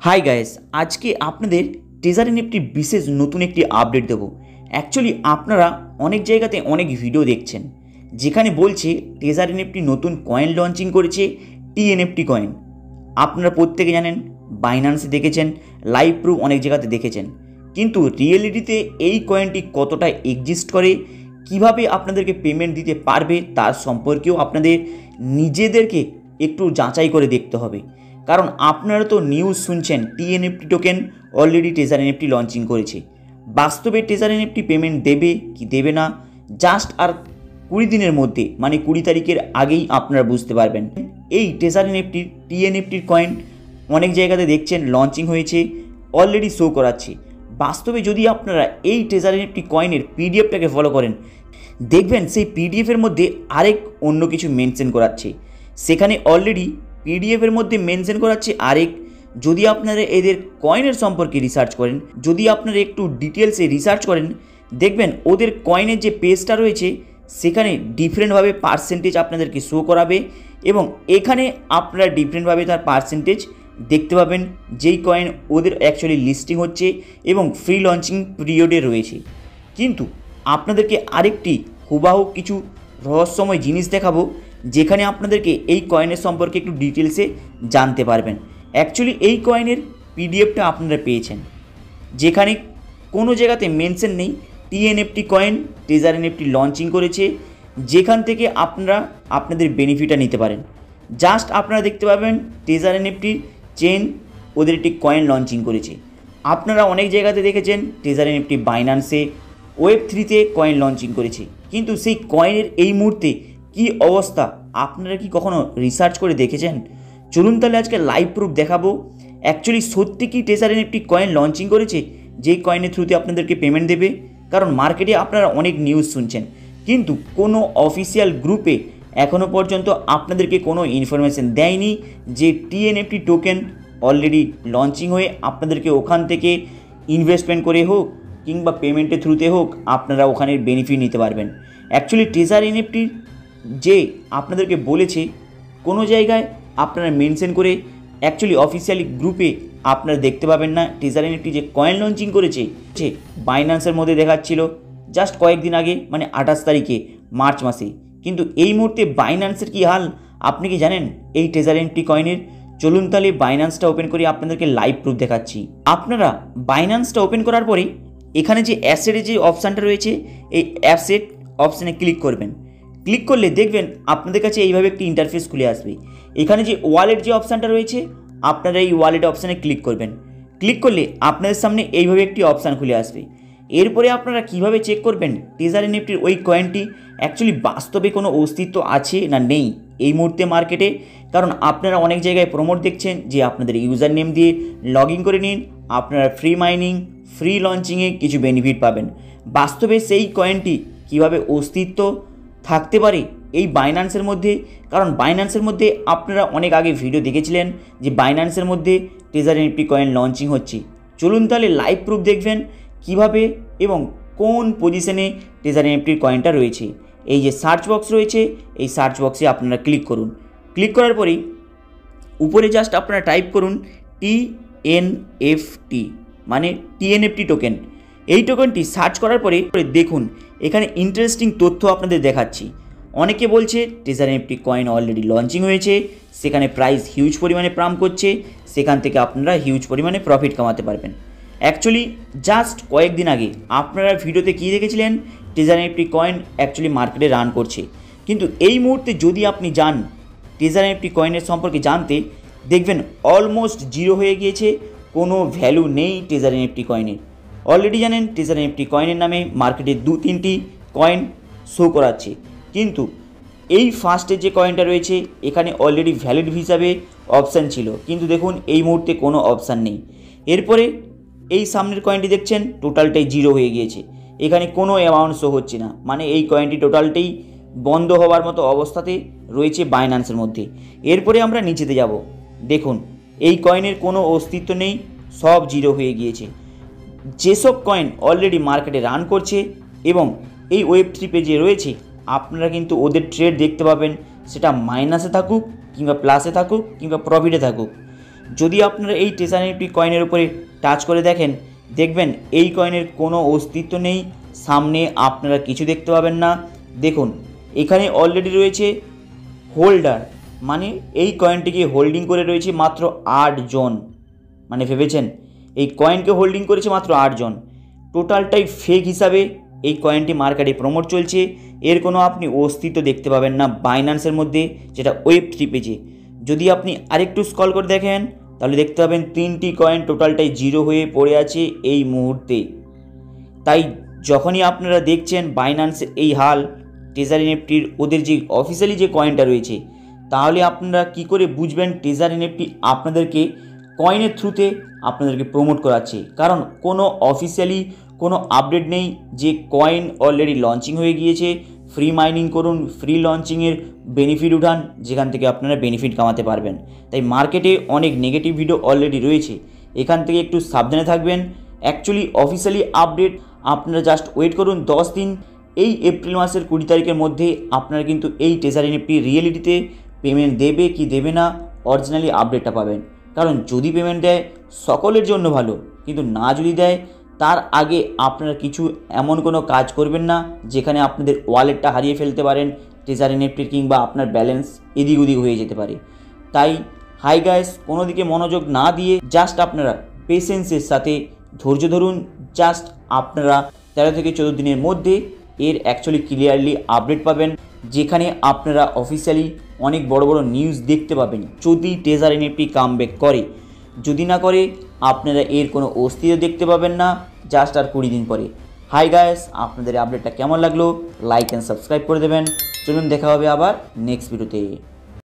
Hi guys, আজকে আপনাদের treasure এনএফটির বিশেষ নতুন একটি আপডেট দেব। অ্যাকচুয়ালি আপনারা অনেক জায়গাতে অনেক ভিডিও দেখছেন যেখানে বলছে ট্রেজার এনএফটি নতুন কয়েন লঞ্চিং করেছে, টিএনএফটি কয়েন। আপনারা প্রত্যেকে জানেন, বাইন্যান্সে দেখেছেন, লাইভ প্রুফ অনেক জায়গাতে দেখেছেন, কিন্তু রিয়েলিটিতে এই কয়েনটি কতটা এক্সিস্ট করে, কিভাবে আপনাদেরকে পেমেন্ট দিতে পারবে তার সম্পর্কেও আপনাদের নিজেদেরকে একটু যাচাই করে দেখতে হবে। কারণ আপনারা তো নিউজ শুনছেন TNFT token already treasure NFT launching করেছে। বাস্তবে ট্রেজার এনএফটি পেমেন্ট দেবে কি দেবে না জাস্ট আর 20 দিনের মধ্যে, মানে 20 তারিখের আগেই আপনারা বুঝতে পারবেন। এই ট্রেজার এনএফটির টিএনএফটির কয়েন অনেক জায়গাতে দেখছেন লঞ্চিং হয়েছে, অলরেডি শো করাচ্ছে। বাস্তবে যদি আপনারা এই ট্রেজার এনএফটি কয়েনের পিডিএফটাকে ফলো করেন, দেখবেন সেই পিডিএফের মধ্যে আরেক অন্য কিছু মেনশন করাচ্ছে। সেখানে অলরেডি পিডিএফের মধ্যে মেনশন করাচ্ছে আরেক। যদি আপনারা এদের কয়েনের সম্পর্কে রিসার্চ করেন, যদি আপনারা একটু ডিটেলসে রিসার্চ করেন, দেখবেন ওদের কয়েনের যে পেজটা রয়েছে সেখানে ডিফারেন্টভাবে পার্সেন্টেজ আপনাদেরকে শো করাবে, এবং এখানে আপনারা ডিফারেন্টভাবে তার পার্সেন্টেজ দেখতে পাবেন যেই কয়েন ওদের অ্যাকচুয়ালি লিস্টিং হচ্ছে এবং ফ্রি লঞ্চিং পিরিয়ডে রয়েছে। কিন্তু আপনাদেরকে আরেকটি হুবাহু কিছু রহস্যময় জিনিস দেখাবো, যেখানে আপনাদেরকে এই কয়েনের সম্পর্কে একটু ডিটেলসে জানতে পারবেন। অ্যাকচুয়ালি এই কয়েনের পিডিএফটা আপনারা পেয়েছেন, যেখানে কোনো জায়গাতে মেনশন নেই টিএনএফটি কয়েন ট্রেজার এনএফটি লঞ্চিং করেছে, যেখান থেকে আপনারা আপনাদের বেনিফিটটা নিতে পারেন। জাস্ট আপনারা দেখতে পাবেন ট্রেজার এনএফটি চেন ওদের একটি কয়েন লঞ্চিং করেছে। আপনারা অনেক জায়গাতে দেখেছেন ট্রেজার এনএফটি বাইন্যান্সে ওয়েব3তে কয়েন লঞ্চিং করেছে, কিন্তু সেই কয়েনের এই মুহূর্তে কি অবস্থা আপনারা কি কখনো রিসার্চ করে দেখেছেন? চলুন তাহলে আজকে লাইভ প্রুফ দেখাবো। অ্যাকচুয়ালি সত্যি কি ট্রেজার এনএফটি কয়েন লঞ্চিং করেছে যেই কয়েনের থ্রুতে আপনাদেরকে পেমেন্ট দেবে? কারণ মার্কেটে আপনারা অনেক নিউজ শুনছেন, কিন্তু কোনো অফিসিয়াল গ্রুপে এখনও পর্যন্ত আপনাদেরকে কোনো ইনফরমেশন দেয়নি যে টিএনএফটি টোকেন অলরেডি লঞ্চিং হয়ে আপনাদেরকে ওখান থেকে ইনভেস্টমেন্ট করে হোক কিংবা পেমেন্টের থ্রুতে হোক আপনারা ওখানের বেনিফিট নিতে পারবেন। অ্যাকচুয়ালি ট্রেজার এনএফটির যে আপনাদেরকে বলেছে, কোনো জায়গায় আপনারা মেনশন করে অ্যাকচুয়ালি অফিসিয়ালি গ্রুপে আপনারা দেখতে পাবেন না ট্রেজার এনএফটি যে কয়েন লঞ্চিং করেছে। বাইন্যান্সের মধ্যে দেখাচ্ছিল জাস্ট কয়েকদিন আগে, মানে 28 তারিখে মার্চ মাসে। কিন্তু এই মুহূর্তে বাইন্যান্সের কী হাল আপনি কি জানেন এই ট্রেজার এনএফটি কয়েনের? চলুন তাহলে বাইন্যান্সটা ওপেন করে আপনাদেরকে লাইভ প্রুফ দেখাচ্ছি। আপনারা বাইন্যান্সটা ওপেন করার পরে এখানে যে অ্যাসেটের যে অপশানটা রয়েছে, এই অ্যাসেট অপশানে ক্লিক করবেন। ক্লিক করলে দেখবেন আপনাদের কাছে এইভাবে একটি ইন্টারফেস খুলে আসবে। এখানে যে ওয়ালেট যে অপশানটা রয়েছে, আপনারা এই ওয়ালেট অপশানে ক্লিক করবেন। ক্লিক করলে আপনাদের সামনে এইভাবে একটি অপশান খুলে আসবে। এরপরে আপনারা কিভাবে চেক করবেন ট্রেজার এনএফটির ওই কয়েনটি অ্যাকচুয়ালি বাস্তবে কোনো অস্তিত্ব আছে না নেই এই মুহূর্তে মার্কেটে? কারণ আপনারা অনেক জায়গায় প্রমোট দেখছেন যে আপনাদের ইউজার নেম দিয়ে লগ ইন করে নিন, আপনারা ফ্রি মাইনিং, ফ্রি লঞ্চিংয়ে কিছু বেনিফিট পাবেন। বাস্তবে সেই কয়েনটি কিভাবে অস্তিত্ব থাকতে পারে এই বাইন্যান্সের মধ্যে? কারণ বাইন্যান্সের মধ্যে আপনারা অনেক আগে ভিডিও দেখেছিলেন যে বাইন্যান্সের মধ্যে ট্রেজার এনএফটি কয়েন লঞ্চিং হচ্ছে। চলুন তাহলে লাইভ প্রুফ দেখবেন কিভাবে এবং কোন পজিশনে ট্রেজার এনএফটির কয়েনটা রয়েছে। এই যে সার্চ বক্স রয়েছে, এই সার্চ বক্সে আপনারা ক্লিক করুন। ক্লিক করার পরেই উপরে জাস্ট আপনারা টাইপ করুন টিএনএফটি, মানে টিএনএফটি টোকেন। এই টোকেনটি সার্চ করার পরে দেখুন এখানে ইন্টারেস্টিং তথ্য আপনাদের দেখাচ্ছি। অনেকে বলছে treasure NFT coin already launching হয়েছে, সেখানে প্রাইস হিউজ পরিমাণে পাম্প করছে, সেখান থেকে আপনারা হিউজ পরিমাণে প্রফিট কামাতে পারবেন। অ্যাকচুয়ালি জাস্ট কয়েকদিন আগে আপনারা ভিডিওতে কী দেখেছিলেন, ট্রেজার এনএফটি কয়েন অ্যাকচুয়ালি মার্কেটে রান করছে। কিন্তু এই মুহূর্তে যদি আপনি যান ট্রেজার এনএফটি কয়েনের সম্পর্কে জানতে, দেখবেন অলমোস্ট জিরো হয়ে গিয়েছে, কোনো ভ্যালু নেই ট্রেজার এনএফটি কয়েনের। অলরেডি জানেন ট্রেজার এনএফটি কয়েনের নামে মার্কেটে 2-3টি কয়েন শো করাচ্ছে, কিন্তু এই ফার্স্টের যে কয়েনটা রয়েছে এখানে অলরেডি ভ্যালিড হিসাবে অপশান ছিল, কিন্তু দেখুন এই মুহূর্তে কোনো অপশান নেই। এরপরে এই সামনের কয়েনটি দেখছেন টোটালটাই জিরো হয়ে গিয়েছে, এখানে কোনো অ্যামাউন্ট শো হচ্ছে না, মানে এই কয়েনটি টোটালটাই বন্ধ হওয়ার মতো অবস্থাতে রয়েছে বাইন্যান্সের মধ্যে। এরপরে আমরা নিচেতে যাব, দেখুন এই কয়েনের কোনো অস্তিত্ব নেই, সব জিরো হয়ে গিয়েছে। যেসব কয়েন অলরেডি মার্কেটে রান করছে এবং এই ওয়েব3 পেজে রয়েছে, আপনারা কিন্তু ওদের ট্রেড দেখতে পাবেন, সেটা মাইনাসে থাকুক কিংবা প্লাসে থাকুক কিংবা প্রফিটে থাকুক। যদি আপনারা এই টেজার এনএফটি কয়েনের উপরে টাচ করে দেখেন, দেখবেন এই কয়েনের কোনো অস্তিত্ব নেই। সামনে আপনারা কিছু দেখতে পাবেন না। দেখুন এখানে অলরেডি রয়েছে হোল্ডার, মানে এই কয়েনটিকে হোল্ডিং করে রয়েছে মাত্র 8 জন। মানে ভেবেছেন এই কয়েনকে হোল্ডিং করেছে মাত্র 8 জন। টোটালটাই ফেক হিসাবে এই কয়েনটি মার্কেটে প্রমোট চলছে। এর কোনো আপনি অস্তিত্ব দেখতে পাবেন না বাইন্যান্সের মধ্যে, যেটা Web3 পেজে। যদি আপনি আরেকটু স্ক্রল করে দেখেন তাহলে দেখতে পাবেন 3টি কয়েন টোটালটাই জিরো হয়ে পড়ে আছে এই মুহূর্তে। তাই যখনই আপনারা দেখছেন বাইন্যান্সের এই হাল, টেজার এনএফটির ওদের যে অফিসিয়ালি যে কয়েনটা রয়েছে, তাহলে আপনারা কি করে বুঝবেন টেজার এনএফটি আপনাদেরকে কয়েনের থ্রুতে আপনাদেরকে প্রমোট করাচ্ছে? কারণ কোনো অফিসিয়ালি কোনো আপডেট নেই যে কয়েন অলরেডি লঞ্চিং হয়ে গিয়েছে, ফ্রি মাইনিং করুন, ফ্রি লঞ্চিংয়ের বেনিফিট উঠান, যেখান থেকে আপনারা বেনিফিট কামাতে পারবেন। তাই মার্কেটে অনেক নেগেটিভ ভিডিও অলরেডি রয়েছে, এখান থেকে একটু সাবধানে থাকবেন। অ্যাকচুয়ালি অফিসিয়ালি আপডেট আপনারা জাস্ট ওয়েট করুন 10 দিন। এই এপ্রিল মাসের 20 তারিখের মধ্যে আপনারা কিন্তু এই টেজার এনএফটি রিয়েলিটিতে পেমেন্ট দেবে কি দেবে না অরিজিনালি আপডেটটা পাবেন। কারণ যদি পেমেন্ট দেয় সকলের জন্য ভালো, কিন্তু না যদি দেয় তার আগে আপনারা কিছু এমন কোনো কাজ করবেন না যেখানে আপনাদের ওয়ালেটটা হারিয়ে ফেলতে পারেন টেজার এনএফটির, কিংবা আপনার ব্যালেন্স এদিক ওদিক হয়ে যেতে পারে। তাই হাই গাইস, কোনো দিকে মনোযোগ না দিয়ে জাস্ট আপনারা পেশেন্সের সাথে ধৈর্য ধরুন। জাস্ট আপনারা 13 থেকে 14 দিনের মধ্যে এর অ্যাকচুয়ালি ক্লিয়ারলি আপডেট পাবেন, যেখানে আপনারা অফিসিয়ালি অনেক বড় বড় নিউজ দেখতে পাবেন যদি টেজার এনএফটি কামব্যাক করে। যদি না করে আপনারা এর কোনো অস্তিত্ব দেখতে পাবেন না জাস্ট আর 20 দিন পরে। হাই গাইস, আপনাদের আপডেটটা কেমন লাগলো লাইক অ্যান্ড সাবস্ক্রাইব করে দেবেন। চলুন দেখা হবে আবার নেক্সট ভিডিওতে।